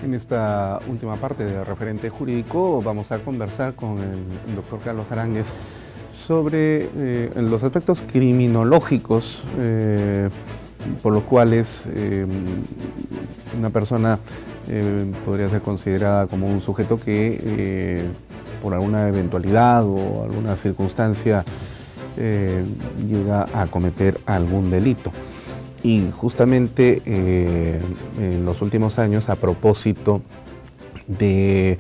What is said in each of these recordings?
En esta última parte de Referente Jurídico vamos a conversar con el doctor Carlos Aránguez sobre los aspectos criminológicos por los cuales una persona podría ser considerada como un sujeto que por alguna eventualidad o alguna circunstancia llega a cometer algún delito. Y justamente en los últimos años, a propósito de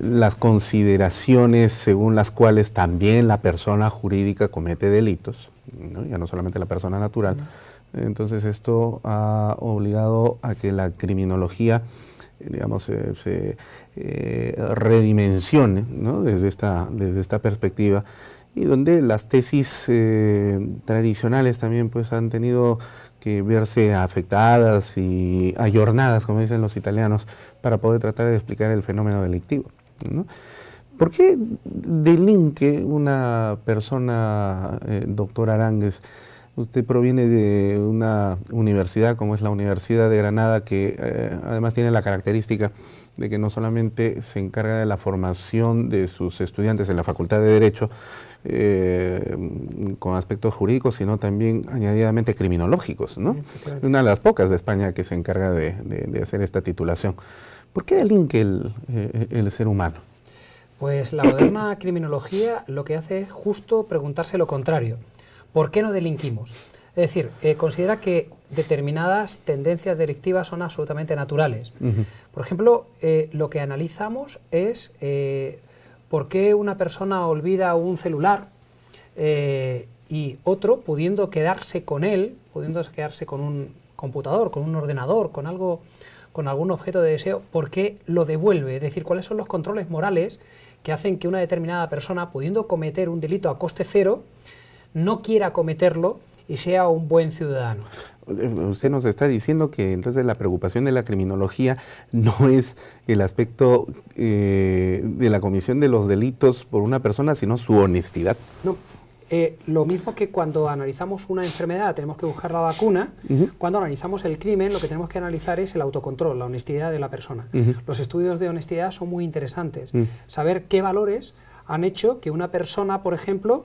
las consideraciones según las cuales también la persona jurídica comete delitos, ¿no? Ya no solamente la persona natural, entonces esto ha obligado a que la criminología, digamos, se redimensione, ¿no? desde esta perspectiva, y donde las tesis tradicionales también pues han tenido que verse afectadas y ayornadas, como dicen los italianos, para poder tratar de explicar el fenómeno delictivo, ¿no? ¿Por qué delinque una persona, doctor Aránguez? Usted proviene de una universidad como es la Universidad de Granada, que además tiene la característica de que no solamente se encarga de la formación de sus estudiantes en la Facultad de Derecho con aspectos jurídicos, sino también añadidamente criminológicos, ¿no? Una de las pocas de España que se encarga de hacer esta titulación. ¿Por qué delinque el ser humano? Pues la moderna criminología lo que hace es justo preguntarse lo contrario. ¿Por qué no delinquimos? Es decir, considera que determinadas tendencias delictivas son absolutamente naturales. Por ejemplo, lo que analizamos es por qué una persona olvida un celular y otro, pudiendo quedarse con él, pudiendo quedarse con un computador, con un ordenador, con algo, con algún objeto de deseo, ¿por qué lo devuelve? Es decir, ¿cuáles son los controles morales que hacen que una determinada persona, pudiendo cometer un delito a coste cero, no quiera cometerlo y sea un buen ciudadano? Usted nos está diciendo que entonces la preocupación de la criminología no es el aspecto de la comisión de los delitos por una persona, sino su honestidad. No, lo mismo que cuando analizamos una enfermedad tenemos que buscar la vacuna, cuando analizamos el crimen lo que tenemos que analizar es el autocontrol, la honestidad de la persona. Los estudios de honestidad son muy interesantes. Saber qué valores han hecho que una persona, por ejemplo,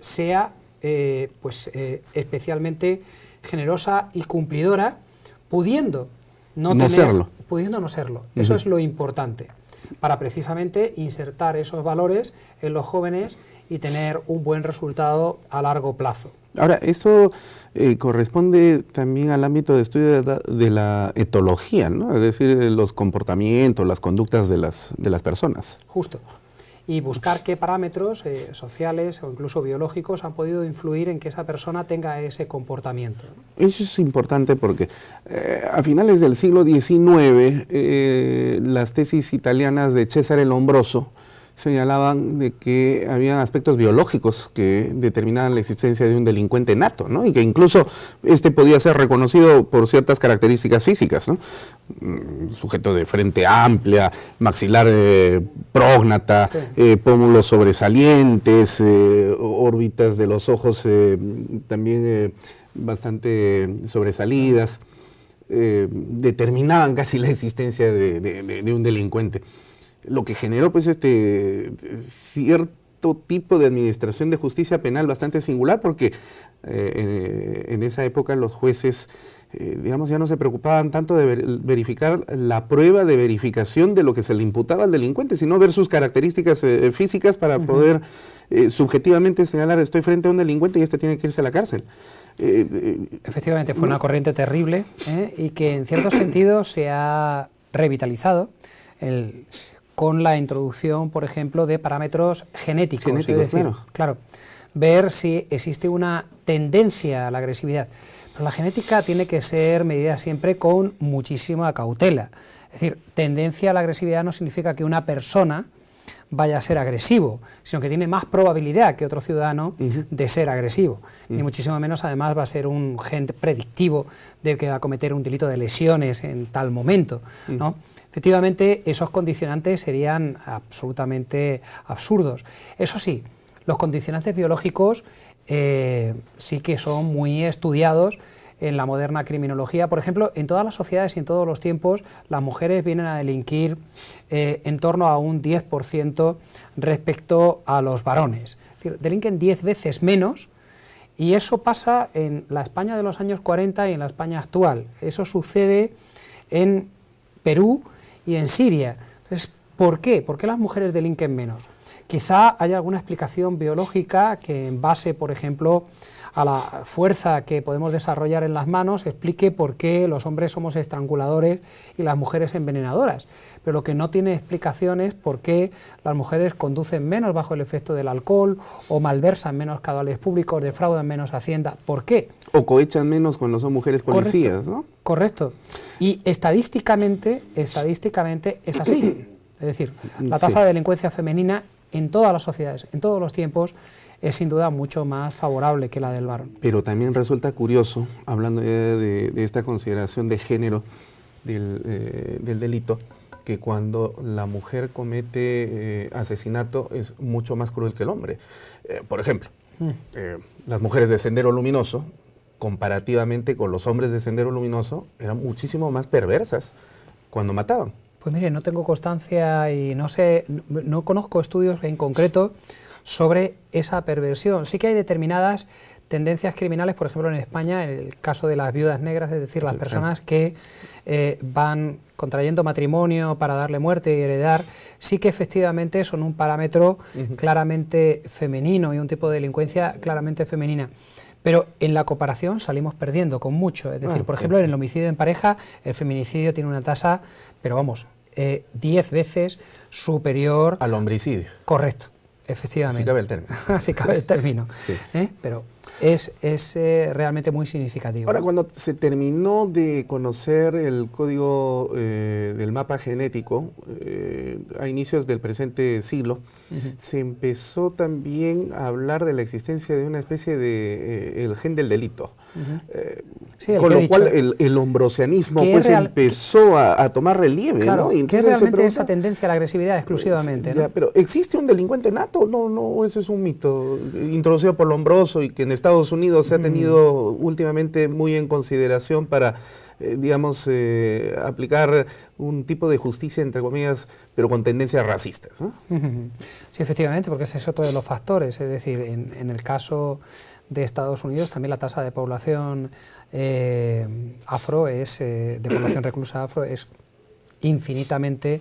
sea especialmente generosa y cumplidora, pudiendo no serlo. Eso es lo importante, para precisamente insertar esos valores en los jóvenes y tener un buen resultado a largo plazo. Ahora, esto corresponde también al ámbito de estudio de la etología, ¿no? Es decir, los comportamientos, las conductas de las personas. Justo. Y buscar qué parámetros sociales o incluso biológicos han podido influir en que esa persona tenga ese comportamiento. Eso es importante porque a finales del siglo XIX las tesis italianas de Cesare Lombroso señalaban de que había aspectos biológicos que determinaban la existencia de un delincuente nato, ¿no? Y que incluso este podía ser reconocido por ciertas características físicas, ¿no? Sujeto de frente amplia, maxilar prógnata, pómulos sobresalientes, órbitas de los ojos también bastante sobresalidas, determinaban casi la existencia de un delincuente. Lo que generó pues cierto tipo de administración de justicia penal bastante singular, porque en esa época los jueces digamos, ya no se preocupaban tanto de verificar la prueba de verificación de lo que se le imputaba al delincuente, sino ver sus características físicas para poder subjetivamente señalar: estoy frente a un delincuente y este tiene que irse a la cárcel. Efectivamente, fue una corriente terrible y que en cierto sentido se ha revitalizado con la introducción, por ejemplo, de parámetros genéticos. Es decir, claro, ver si existe una tendencia a la agresividad. Pero la genética tiene que ser medida siempre con muchísima cautela. Es decir, tendencia a la agresividad no significa que una persona vaya a ser agresivo, sino que tiene más probabilidad que otro ciudadano de ser agresivo. Ni muchísimo menos, además, va a ser un gen predictivo de que va a cometer un delito de lesiones en tal momento, ¿no? Efectivamente, esos condicionantes serían absolutamente absurdos. Eso sí, los condicionantes biológicos sí que son muy estudiados en la moderna criminología. Por ejemplo, en todas las sociedades y en todos los tiempos, las mujeres vienen a delinquir en torno a un 10% respecto a los varones. Es decir, delinquen 10 veces menos, y eso pasa en la España de los años 40 y en la España actual. Eso sucede en Perú y en Siria. Entonces, ¿por qué? ¿Por qué las mujeres delinquen menos? Quizá haya alguna explicación biológica que, en base, por ejemplo, a la fuerza que podemos desarrollar en las manos, explique por qué los hombres somos estranguladores y las mujeres envenenadoras. Pero lo que no tiene explicación es por qué las mujeres conducen menos bajo el efecto del alcohol, o malversan menos caudales públicos, defraudan menos Hacienda. ¿Por qué? O cohechan menos cuando son mujeres policías, ¿no? Correcto. Y estadísticamente es así. Es decir, la tasa de delincuencia femenina en todas las sociedades, en todos los tiempos, es sin duda mucho más favorable que la del varón. Pero también resulta curioso, hablando de esta consideración de género del delito, que cuando la mujer comete asesinato es mucho más cruel que el hombre. Por ejemplo, las mujeres de Sendero Luminoso, comparativamente con los hombres de Sendero Luminoso, eran muchísimo más perversas cuando mataban. Pues mire, no tengo constancia y no sé, no conozco estudios en concreto sobre esa perversión. Sí que hay determinadas tendencias criminales, por ejemplo en España, en el caso de las viudas negras, es decir, las personas que van contrayendo matrimonio para darle muerte y heredar, sí que efectivamente son un parámetro claramente femenino y un tipo de delincuencia claramente femenina. Pero en la comparación salimos perdiendo con mucho. Es decir, por ejemplo, en el homicidio en pareja, el feminicidio tiene una tasa, pero vamos, 10 veces superior al homicidio. Correcto, efectivamente. Así cabe el término. Así cabe el término. Sí. Pero es realmente muy significativo. Ahora, cuando se terminó de conocer el código del mapa genético, a inicios del presente siglo, se empezó también a hablar de la existencia de una especie de el gen del delito. Sí, con lo cual el hombrosianismo pues empezó a tomar relieve. Claro, ¿no? Y ¿qué es realmente esa tendencia a la agresividad exclusivamente? Ya, ¿no? Pero ¿existe un delincuente nato? No, eso es un mito introducido por Lombroso y que en Estados Unidos se ha tenido últimamente muy en consideración para, digamos, aplicar un tipo de justicia, entre comillas, pero con tendencias racistas, ¿no? Sí, efectivamente, porque ese es otro de los factores. Es decir, en el caso de Estados Unidos también la tasa de población afro de población reclusa afro es infinitamente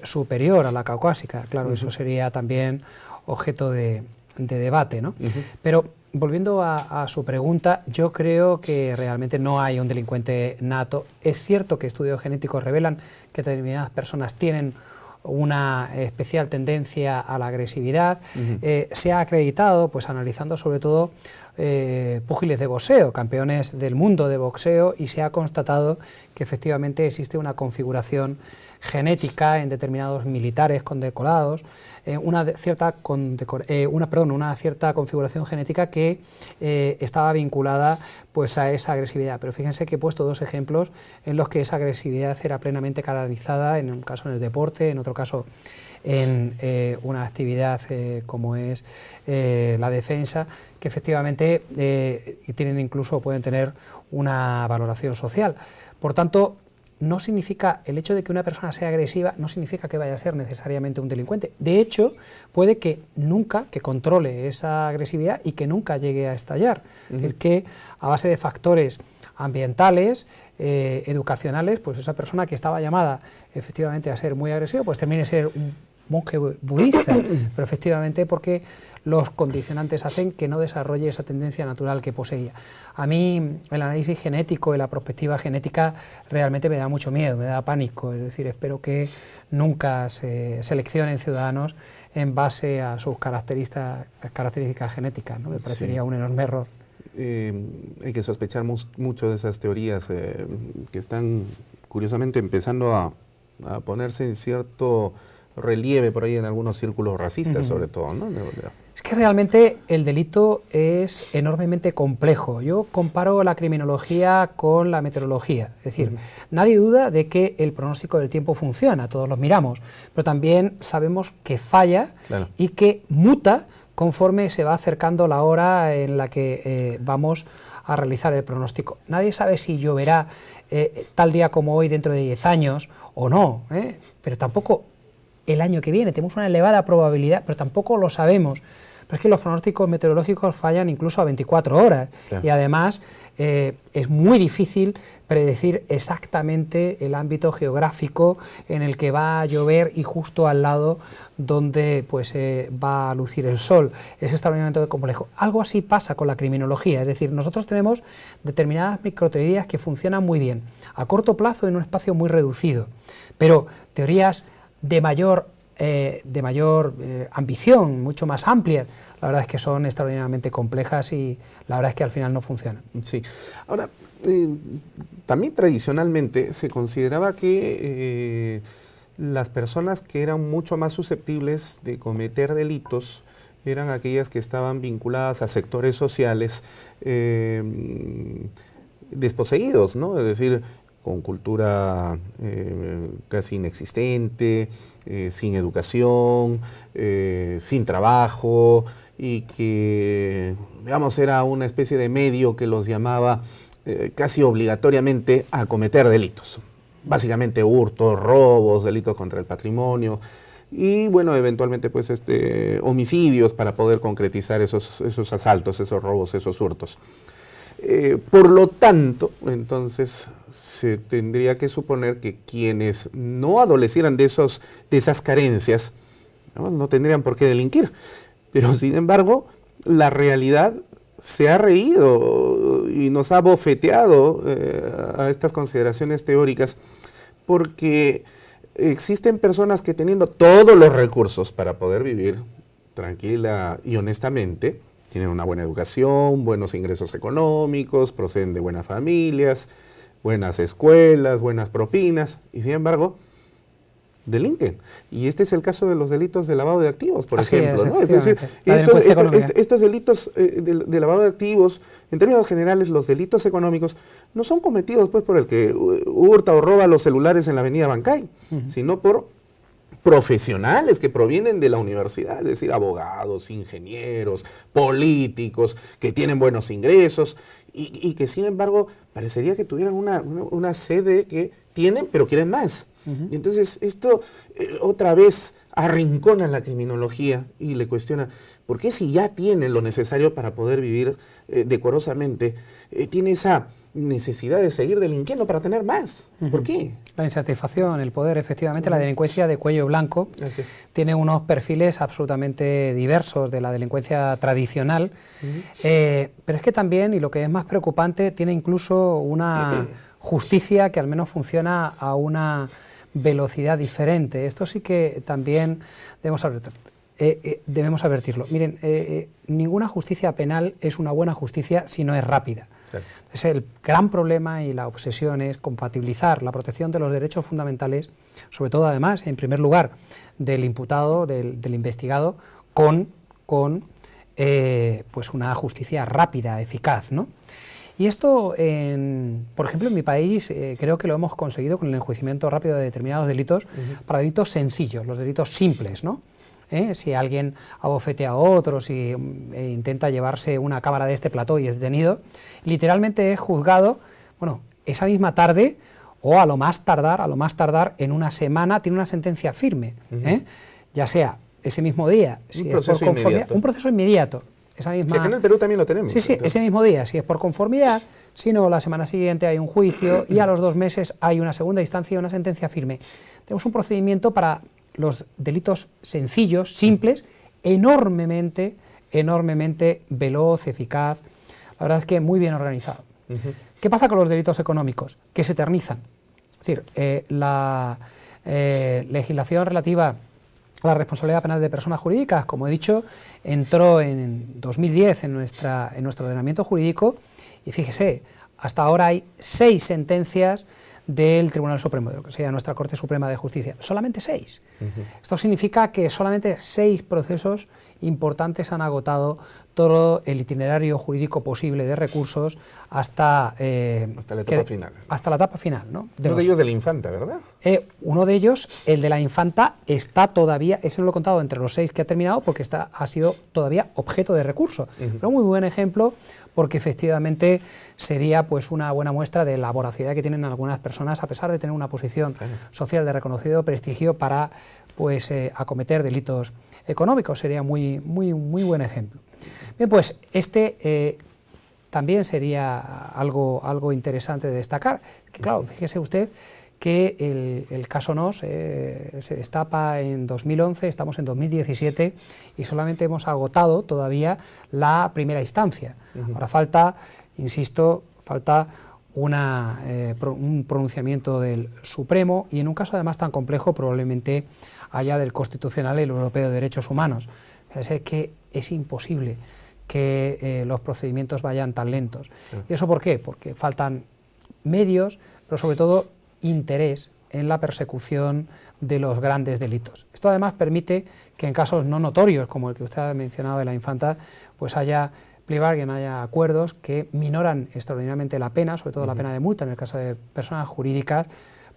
superior a la caucásica. Claro, eso sería también objeto de debate, ¿no? Pero volviendo a su pregunta, yo creo que realmente no hay un delincuente nato. Es cierto que estudios genéticos revelan que determinadas personas tienen una especial tendencia a la agresividad. Se ha acreditado, pues analizando sobre todo púgiles de boxeo, campeones del mundo de boxeo, y se ha constatado que efectivamente existe una configuración genética en determinados militares condecorados, una cierta configuración genética que estaba vinculada pues a esa agresividad. Pero fíjense que he puesto dos ejemplos en los que esa agresividad era plenamente canalizada, en un caso en el deporte, en otro caso en una actividad como es la defensa, que efectivamente tienen incluso, pueden tener una valoración social. Por tanto, no significa, el hecho de que una persona sea agresiva no significa que vaya a ser necesariamente un delincuente. De hecho, puede que nunca, que controle esa agresividad y que nunca llegue a estallar. Es decir, que a base de factores ambientales, educacionales, pues esa persona que estaba llamada efectivamente a ser muy agresiva, pues termine ser un monje budista, pero efectivamente porque los condicionantes hacen que no desarrolle esa tendencia natural que poseía. A mí el análisis genético y la perspectiva genética realmente me da mucho miedo, me da pánico, es decir, espero que nunca se seleccionen ciudadanos en base a sus características genéticas, ¿no? Me parecería un enorme error. Hay que sospechar mucho de esas teorías que están curiosamente empezando a ponerse en cierto relieve por ahí en algunos círculos racistas, sobre todo, ¿no? Es que realmente el delito es enormemente complejo. Yo comparo la criminología con la meteorología. Es decir, nadie duda de que el pronóstico del tiempo funciona, todos los miramos, pero también sabemos que falla y que muta conforme se va acercando la hora en la que vamos a realizar el pronóstico. Nadie sabe si lloverá tal día como hoy dentro de 10 años o no, pero tampoco el año que viene. Tenemos una elevada probabilidad, pero tampoco lo sabemos. Pero es que los pronósticos meteorológicos fallan incluso a 24 horas, claro. Y además es muy difícil predecir exactamente el ámbito geográfico en el que va a llover y justo al lado donde pues, va a lucir el sol. Es extraordinariamente complejo. Algo así pasa con la criminología, es decir, nosotros tenemos determinadas microteorías que funcionan muy bien, a corto plazo en un espacio muy reducido, pero teorías de mayor ambición, mucho más amplias, la verdad es que son extraordinariamente complejas y la verdad es que al final no funcionan. Sí. Ahora, también tradicionalmente se consideraba que las personas que eran mucho más susceptibles de cometer delitos eran aquellas que estaban vinculadas a sectores sociales desposeídos, ¿no? Es decir, con cultura casi inexistente, sin educación, sin trabajo, y que, digamos, era una especie de medio que los llamaba casi obligatoriamente a cometer delitos. Básicamente hurtos, robos, delitos contra el patrimonio y, bueno, eventualmente pues homicidios para poder concretizar esos asaltos, esos robos, esos hurtos. Por lo tanto, entonces, se tendría que suponer que quienes no adolecieran de esas carencias, no tendrían por qué delinquir. Pero, sin embargo, la realidad se ha reído y nos ha bofeteado a estas consideraciones teóricas, porque existen personas que, teniendo todos los recursos para poder vivir tranquila y honestamente, tienen una buena educación, buenos ingresos económicos, proceden de buenas familias, buenas escuelas, buenas propinas, y sin embargo, delinquen. Y este es el caso de los delitos de lavado de activos, por ejemplo, ¿no? Es decir, estos delitos de lavado de activos, en términos generales, los delitos económicos, no son cometidos pues por el que hurta o roba los celulares en la avenida Bancay, sino por profesionales que provienen de la universidad, es decir, abogados, ingenieros, políticos, que tienen buenos ingresos y que, sin embargo, parecería que tuvieran una sede que tienen, pero quieren más. Y entonces esto otra vez arrincona la criminología y le cuestiona, ¿por qué si ya tienen lo necesario para poder vivir decorosamente, tiene esa necesidad de seguir delinquiendo para tener más? ¿Por qué? La insatisfacción, el poder, efectivamente, la delincuencia de cuello blanco tiene unos perfiles absolutamente diversos de la delincuencia tradicional, pero es que también, y lo que es más preocupante, tiene incluso una justicia que al menos funciona a una velocidad diferente. Esto sí que también debemos advertirlo. Miren, ninguna justicia penal es una buena justicia si no es rápida. Claro. Es el gran problema y la obsesión es compatibilizar la protección de los derechos fundamentales, sobre todo además, en primer lugar, del imputado, del investigado, con pues una justicia rápida, eficaz, ¿no? Y esto, por ejemplo, en mi país creo que lo hemos conseguido con el enjuiciamiento rápido de determinados delitos para delitos sencillos, los delitos simples, ¿no? Si alguien abofetea a otro, si intenta llevarse una cámara de este plató y es detenido, literalmente es juzgado, bueno, esa misma tarde o a lo más tardar en una semana tiene una sentencia firme, ya sea ese mismo día, si es por conformidad, un proceso inmediato. Esa misma, que aquí en el Perú también lo tenemos. Sí, ese mismo día, si es por conformidad, si no, la semana siguiente hay un juicio y a los 2 meses hay una segunda instancia y una sentencia firme. Tenemos un procedimiento para los delitos sencillos, simples, enormemente veloz, eficaz, la verdad es que muy bien organizado. ¿Qué pasa con los delitos económicos? Que se eternizan. Es decir, la legislación relativa a la responsabilidad penal de personas jurídicas, como he dicho, entró en 2010 en nuestro ordenamiento jurídico y fíjese, hasta ahora hay 6 sentencias del Tribunal Supremo, de lo que sería nuestra Corte Suprema de Justicia. Solamente 6. Esto significa que solamente 6 procesos importantes han agotado todo el itinerario jurídico posible de recursos hasta la etapa final. Hasta la etapa final, ¿no? Uno de ellos de la Infanta, ¿verdad? Uno de ellos, el de la Infanta, está todavía, ese no lo he contado entre los 6 que ha terminado, porque ha sido todavía objeto de recurso. Pero muy buen ejemplo, porque efectivamente sería pues una buena muestra de la voracidad que tienen algunas personas, a pesar de tener una posición social de reconocido prestigio, para pues acometer delitos económicos. Sería muy buen ejemplo. Bien, pues también sería algo interesante de destacar, que claro, fíjese usted que el caso NOS se destapa en 2011, estamos en 2017 y solamente hemos agotado todavía la primera instancia. Ahora falta, insisto, un pronunciamiento del Supremo, y en un caso además tan complejo probablemente haya del Constitucional y el Europeo de Derechos Humanos. Es que es imposible que los procedimientos vayan tan lentos. ¿Y eso por qué? Porque faltan medios, pero sobre todo interés en la persecución de los grandes delitos. Esto además permite que en casos no notorios, como el que usted ha mencionado de la Infanta, pues haya plea bargain, haya acuerdos que minoran extraordinariamente la pena, sobre todo la pena de multa en el caso de personas jurídicas,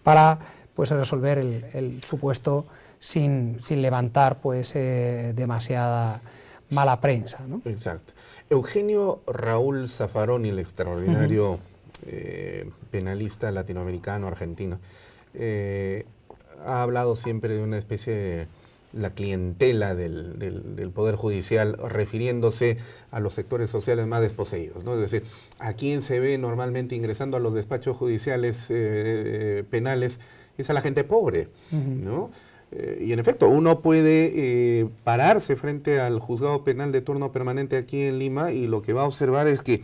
para pues resolver el supuesto sin levantar pues demasiada mala prensa, ¿no? Exacto. Eugenio Raúl Zaffaroni, el extraordinario penalista latinoamericano, argentino, ha hablado siempre de una especie de la clientela del Poder Judicial, refiriéndose a los sectores sociales más desposeídos, ¿no? Es decir, a quien se ve normalmente ingresando a los despachos judiciales penales es a la gente pobre, ¿no? Y en efecto, uno puede pararse frente al juzgado penal de turno permanente aquí en Lima y lo que va a observar es que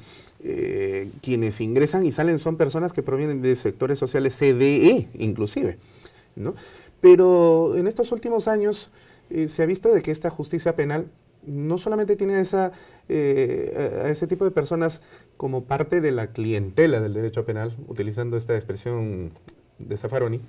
quienes ingresan y salen son personas que provienen de sectores sociales CDE, inclusive, ¿no? Pero en estos últimos años se ha visto de que esta justicia penal no solamente tiene a ese tipo de personas como parte de la clientela del derecho penal, utilizando esta expresión de Zaffaroni,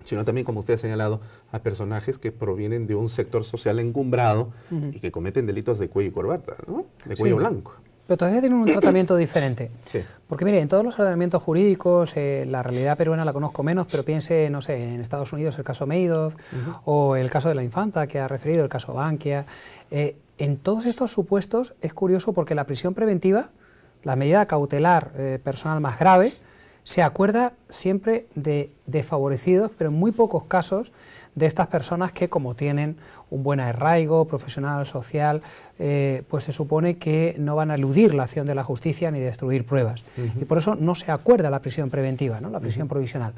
sino también, como usted ha señalado, a personajes que provienen de un sector social encumbrado y que cometen delitos de cuello y corbata, ¿no? De cuello blanco. Pero todavía tienen un tratamiento diferente. Sí. Porque mire, en todos los ordenamientos jurídicos, la realidad peruana la conozco menos, pero piense, no sé, en Estados Unidos el caso Madoff, o el caso de la Infanta que ha referido, el caso Bankia. En todos estos supuestos es curioso porque la prisión preventiva, la medida cautelar personal más grave, se acuerda siempre de desfavorecidos, pero en muy pocos casos de estas personas que, como tienen un buen arraigo profesional, social, pues se supone que no van a eludir la acción de la justicia ni destruir pruebas. Y por eso no se acuerda la prisión preventiva, ¿no? La prisión provisional.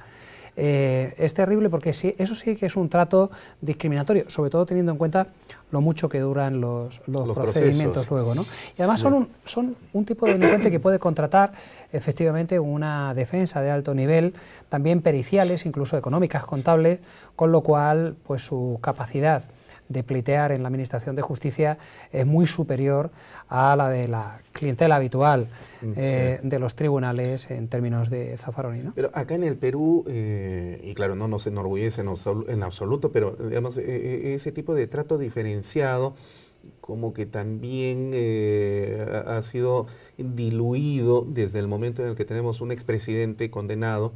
Es terrible porque sí, eso sí que es un trato discriminatorio, sobre todo teniendo en cuenta lo mucho que duran los procedimientos procesos luego, ¿no? Y además son un tipo de delincuente que puede contratar efectivamente una defensa de alto nivel, también periciales, incluso económicas, contables, con lo cual pues su capacidad de pleitear en la Administración de Justicia es muy superior a la de la clientela habitual de los tribunales en términos de Zaffaroni, ¿no? Pero acá en el Perú, y claro, no nos enorgullece en absoluto, pero digamos, ese tipo de trato diferenciado como que también ha sido diluido desde el momento en el que tenemos un expresidente condenado,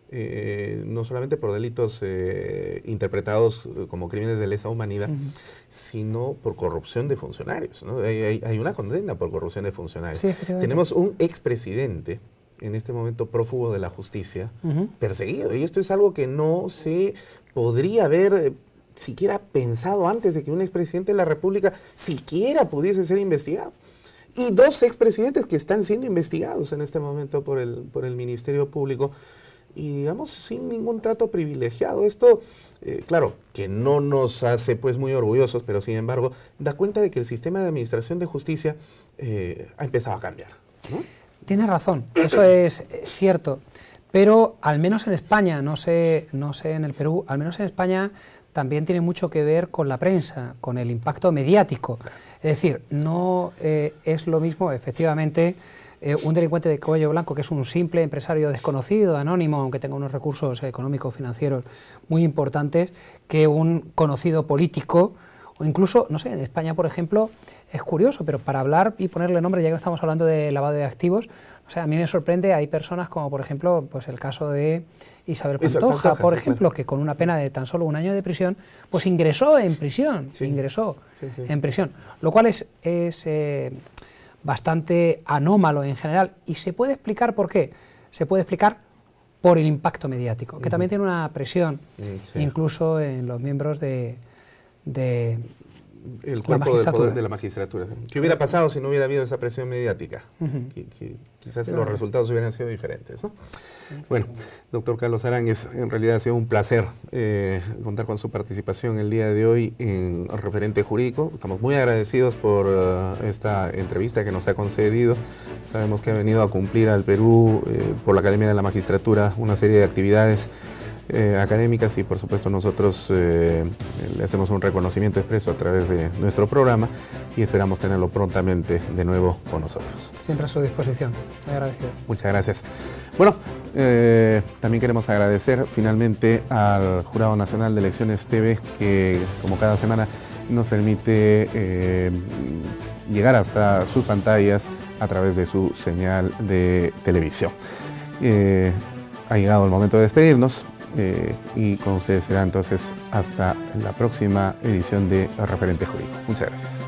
no solamente por delitos interpretados como crímenes de lesa humanidad, sino por corrupción de funcionarios, ¿no? Hay una condena por corrupción de funcionarios. Sí, tenemos un expresidente en este momento prófugo de la justicia, perseguido, y esto es algo que no se podría haber siquiera pensado antes de que un expresidente de la República siquiera pudiese ser investigado. Y 2 expresidentes que están siendo investigados en este momento por el Ministerio Público, y digamos sin ningún trato privilegiado. Esto, claro, que no nos hace pues muy orgullosos, pero sin embargo da cuenta de que el sistema de administración de justicia ha empezado a cambiar, ¿no? Tiene razón, eso es cierto, pero al menos en España, no sé en el Perú, al menos en España también tiene mucho que ver con la prensa, con el impacto mediático. Es decir, no es lo mismo efectivamente un delincuente de cuello blanco que es un simple empresario desconocido, anónimo, aunque tenga unos recursos económicos, financieros muy importantes, que un conocido político, o incluso, no sé, en España, por ejemplo, es curioso, pero para hablar y ponerle nombre, ya que estamos hablando de lavado de activos, o sea, a mí me sorprende, hay personas como, por ejemplo, pues el caso de Isabel Pantoja, por ejemplo, que con una pena de tan solo 1 año de prisión, pues ingresó en prisión, en prisión, lo cual es bastante anómalo en general, y se puede explicar por qué. Se puede explicar por el impacto mediático, que también tiene una presión, incluso en los miembros de el cuerpo del poder de la magistratura. ¿Qué hubiera pasado si no hubiera habido esa presión mediática? Quizás los resultados hubieran sido diferentes, ¿no? Bueno, doctor Carlos Aránguez, en realidad ha sido un placer contar con su participación el día de hoy en Referente Jurídico. Estamos muy agradecidos por esta entrevista que nos ha concedido. Sabemos que ha venido a cumplir al Perú por la Academia de la Magistratura una serie de actividades académicas, y por supuesto nosotros le hacemos un reconocimiento expreso a través de nuestro programa y esperamos tenerlo prontamente de nuevo con nosotros. Siempre a su disposición. Muy agradecido. Muchas gracias. Bueno, también queremos agradecer finalmente al Jurado Nacional de Elecciones TV, que como cada semana nos permite llegar hasta sus pantallas a través de su señal de televisión. Ha llegado el momento de despedirnos. Y con ustedes será entonces hasta la próxima edición de Referente Jurídico. Muchas gracias.